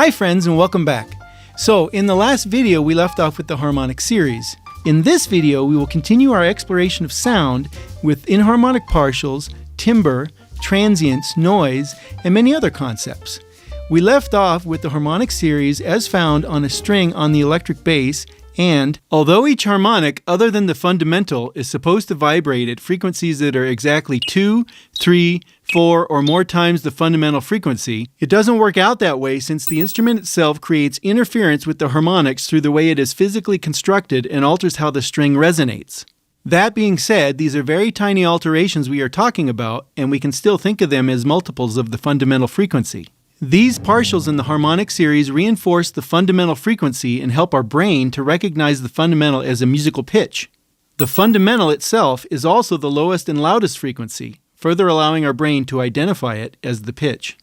Hi friends, and welcome back. So in the last video we left off with the harmonic series. In this video we will continue our exploration of sound with inharmonic partials, timbre, transients, noise, and many other concepts. We left off with the harmonic series as found on a string on the electric bass, and although each harmonic other than the fundamental is supposed to vibrate at frequencies that are exactly 2, 3, 4, or more times the fundamental frequency, it doesn't work out that way since the instrument itself creates interference with the harmonics through the way it is physically constructed and alters how the string resonates. That being said, these are very tiny alterations we are talking about, and we can still think of them as multiples of the fundamental frequency. These partials in the harmonic series reinforce the fundamental frequency and help our brain to recognize the fundamental as a musical pitch. The fundamental itself is also the lowest and loudest frequency, further allowing our brain to identify it as the pitch.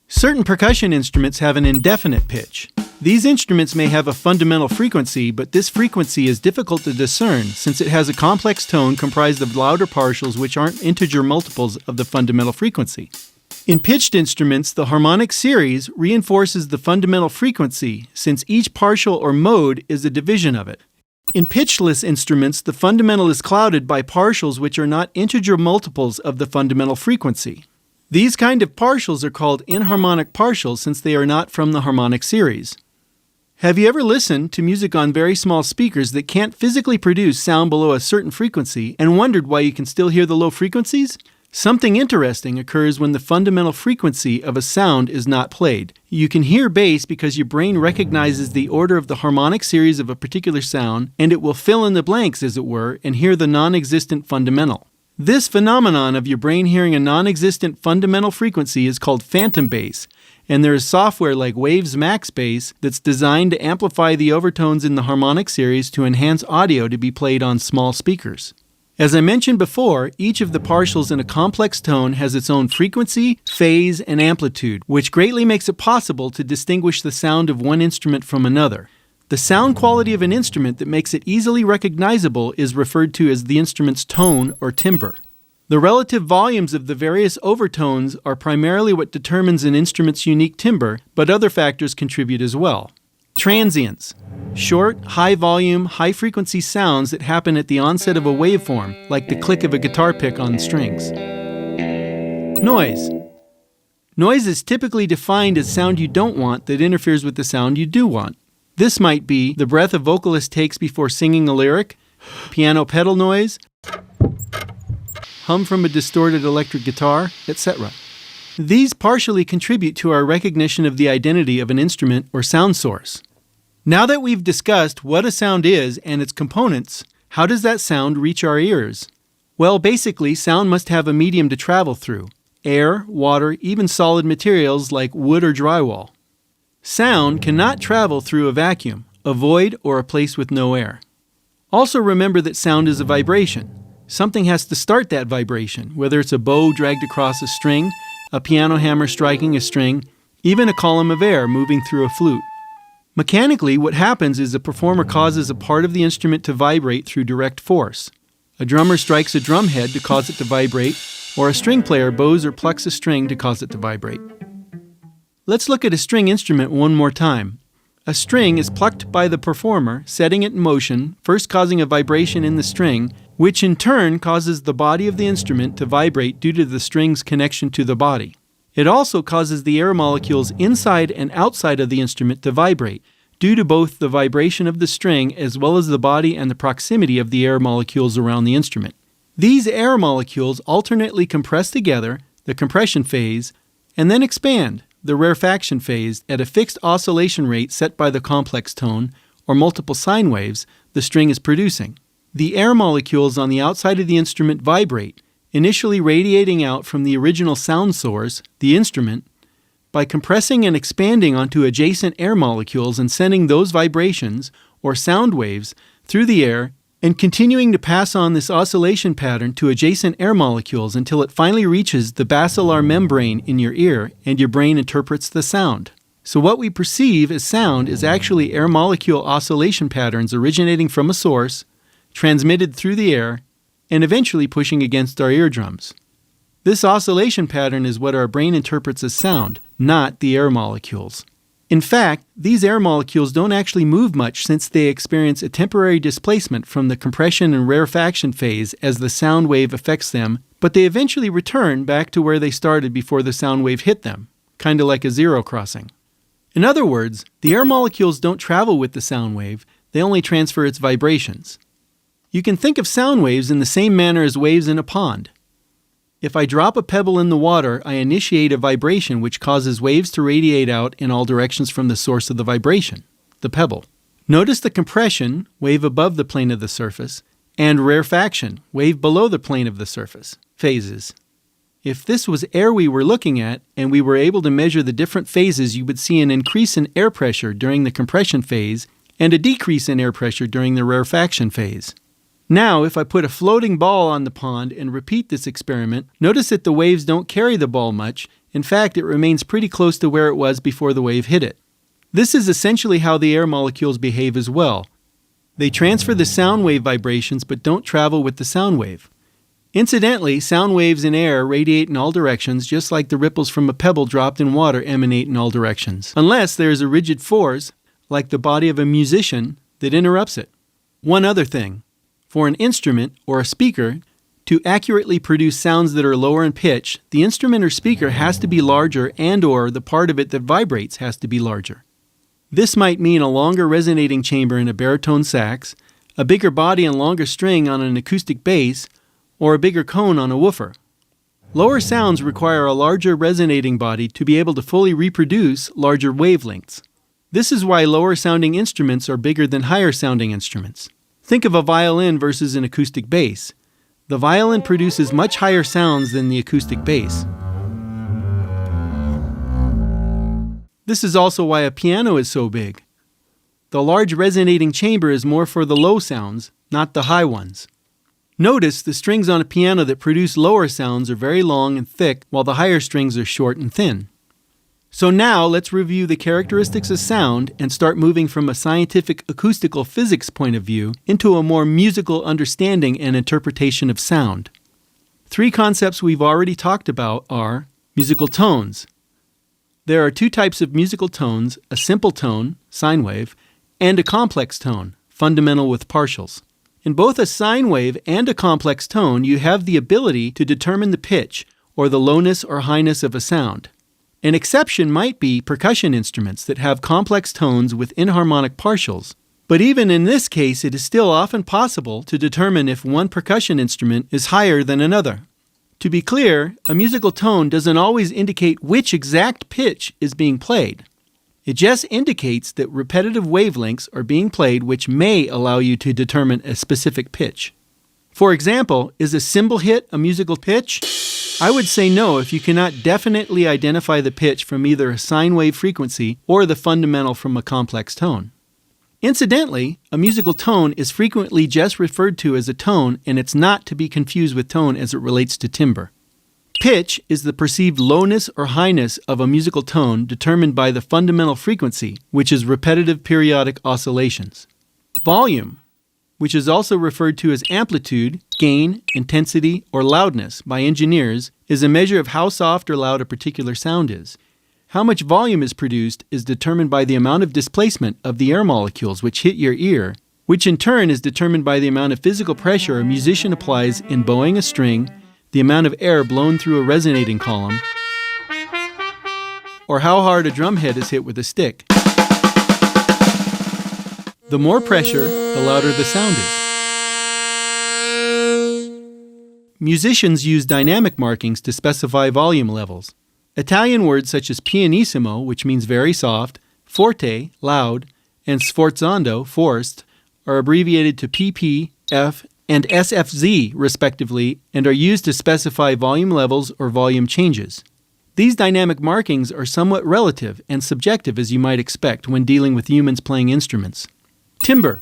Certain percussion instruments have an indefinite pitch. These instruments may have a fundamental frequency, but this frequency is difficult to discern since it has a complex tone comprised of louder partials which aren't integer multiples of the fundamental frequency. In pitched instruments, the harmonic series reinforces the fundamental frequency since each partial or mode is a division of it. In pitchless instruments, the fundamental is clouded by partials which are not integer multiples of the fundamental frequency. These kind of partials are called inharmonic partials since they are not from the harmonic series. Have you ever listened to music on very small speakers that can't physically produce sound below a certain frequency and wondered why you can still hear the low frequencies? Something interesting occurs when the fundamental frequency of a sound is not played. You can hear bass because your brain recognizes the order of the harmonic series of a particular sound, and it will fill in the blanks, as it were, and hear the non-existent fundamental. This phenomenon of your brain hearing a non-existent fundamental frequency is called phantom bass, and there is software like Waves Max Bass that's designed to amplify the overtones in the harmonic series to enhance audio to be played on small speakers. As I mentioned before, each of the partials in a complex tone has its own frequency, phase, and amplitude, which greatly makes it possible to distinguish the sound of one instrument from another. The sound quality of an instrument that makes it easily recognizable is referred to as the instrument's tone or timbre. The relative volumes of the various overtones are primarily what determines an instrument's unique timbre, but other factors contribute as well. Transients. Short, high-volume, high-frequency sounds that happen at the onset of a waveform, like the click of a guitar pick on strings. Noise. Noise is typically defined as sound you don't want that interferes with the sound you do want. This might be the breath a vocalist takes before singing a lyric, piano pedal noise, hum from a distorted electric guitar, etc. These partially contribute to our recognition of the identity of an instrument or sound source. Now that we've discussed what a sound is and its components, how does that sound reach our ears? Well, basically, sound must have a medium to travel through: air, water, even solid materials like wood or drywall. Sound cannot travel through a vacuum, a void, or a place with no air. Also remember that sound is a vibration. Something has to start that vibration, whether it's a bow dragged across a string, a piano hammer striking a string, even a column of air moving through a flute. Mechanically, what happens is a performer causes a part of the instrument to vibrate through direct force. A drummer strikes a drum head to cause it to vibrate, or a string player bows or plucks a string to cause it to vibrate. Let's look at a string instrument one more time. A string is plucked by the performer, setting it in motion, first causing a vibration in the string, which in turn causes the body of the instrument to vibrate due to the string's connection to the body. It also causes the air molecules inside and outside of the instrument to vibrate, due to both the vibration of the string as well as the body and the proximity of the air molecules around the instrument. These air molecules alternately compress together, the compression phase, and then expand, the rarefaction phase, at a fixed oscillation rate set by the complex tone, or multiple sine waves, the string is producing. The air molecules on the outside of the instrument vibrate, initially radiating out from the original sound source, the instrument, by compressing and expanding onto adjacent air molecules and sending those vibrations, or sound waves, through the air, and continuing to pass on this oscillation pattern to adjacent air molecules until it finally reaches the basilar membrane in your ear and your brain interprets the sound. So what we perceive as sound is actually air molecule oscillation patterns originating from a source, transmitted through the air, and eventually pushing against our eardrums. This oscillation pattern is what our brain interprets as sound, not the air molecules. In fact, these air molecules don't actually move much since they experience a temporary displacement from the compression and rarefaction phase as the sound wave affects them, but they eventually return back to where they started before the sound wave hit them, kind of like a zero crossing. In other words, the air molecules don't travel with the sound wave, they only transfer its vibrations. You can think of sound waves in the same manner as waves in a pond. If I drop a pebble in the water, I initiate a vibration which causes waves to radiate out in all directions from the source of the vibration, the pebble. Notice the compression, wave above the plane of the surface, and rarefaction, wave below the plane of the surface, phases. If this was air we were looking at, and we were able to measure the different phases, you would see an increase in air pressure during the compression phase and a decrease in air pressure during the rarefaction phase. Now, if I put a floating ball on the pond and repeat this experiment, notice that the waves don't carry the ball much. In fact, it remains pretty close to where it was before the wave hit it. This is essentially how the air molecules behave as well. They transfer the sound wave vibrations but don't travel with the sound wave. Incidentally, sound waves in air radiate in all directions just like the ripples from a pebble dropped in water emanate in all directions, unless there is a rigid force, like the body of a musician, that interrupts it. One other thing. For an instrument, or a speaker, to accurately produce sounds that are lower in pitch, the instrument or speaker has to be larger and/or the part of it that vibrates has to be larger. This might mean a longer resonating chamber in a baritone sax, a bigger body and longer string on an acoustic bass, or a bigger cone on a woofer. Lower sounds require a larger resonating body to be able to fully reproduce larger wavelengths. This is why lower sounding instruments are bigger than higher sounding instruments. Think of a violin versus an acoustic bass. The violin produces much higher sounds than the acoustic bass. This is also why a piano is so big. The large resonating chamber is more for the low sounds, not the high ones. Notice the strings on a piano that produce lower sounds are very long and thick, while the higher strings are short and thin. So now let's review the characteristics of sound and start moving from a scientific acoustical physics point of view into a more musical understanding and interpretation of sound. 3 concepts we've already talked about are musical tones. There are 2 types of musical tones, a simple tone, sine wave, and a complex tone, fundamental with partials. In both a sine wave and a complex tone, you have the ability to determine the pitch, or the lowness or highness of a sound. An exception might be percussion instruments that have complex tones with inharmonic partials, but even in this case it is still often possible to determine if one percussion instrument is higher than another. To be clear, a musical tone doesn't always indicate which exact pitch is being played. It just indicates that repetitive wavelengths are being played which may allow you to determine a specific pitch. For example, is a cymbal hit a musical pitch? I would say no if you cannot definitely identify the pitch from either a sine wave frequency or the fundamental from a complex tone. Incidentally, a musical tone is frequently just referred to as a tone, and it's not to be confused with tone as it relates to timbre. Pitch is the perceived lowness or highness of a musical tone determined by the fundamental frequency, which is repetitive periodic oscillations. Volume, which is also referred to as amplitude, gain, intensity, or loudness by engineers, is a measure of how soft or loud a particular sound is. How much volume is produced is determined by the amount of displacement of the air molecules which hit your ear, which in turn is determined by the amount of physical pressure a musician applies in bowing a string, the amount of air blown through a resonating column, or how hard a drum head is hit with a stick. The more pressure, the louder the sound is. Musicians use dynamic markings to specify volume levels. Italian words such as pianissimo, which means very soft, forte, loud, and sforzando, forced, are abbreviated to PP, F, and SFZ, respectively, and are used to specify volume levels or volume changes. These dynamic markings are somewhat relative and subjective, as you might expect when dealing with humans playing instruments. Timbre,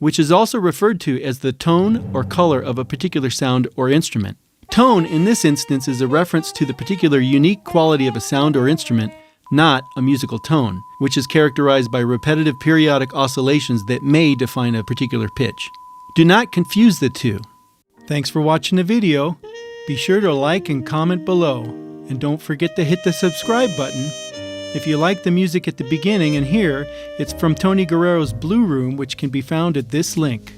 which is also referred to as the tone or color of a particular sound or instrument. Tone, in this instance, is a reference to the particular unique quality of a sound or instrument, not a musical tone, which is characterized by repetitive periodic oscillations that may define a particular pitch. Do not confuse the two. Thanks for watching the video. Be sure to like and comment below, and don't forget to hit the subscribe button. If you like the music at the beginning and here, it's from Tony Guerrero's Blue Room, which can be found at this link.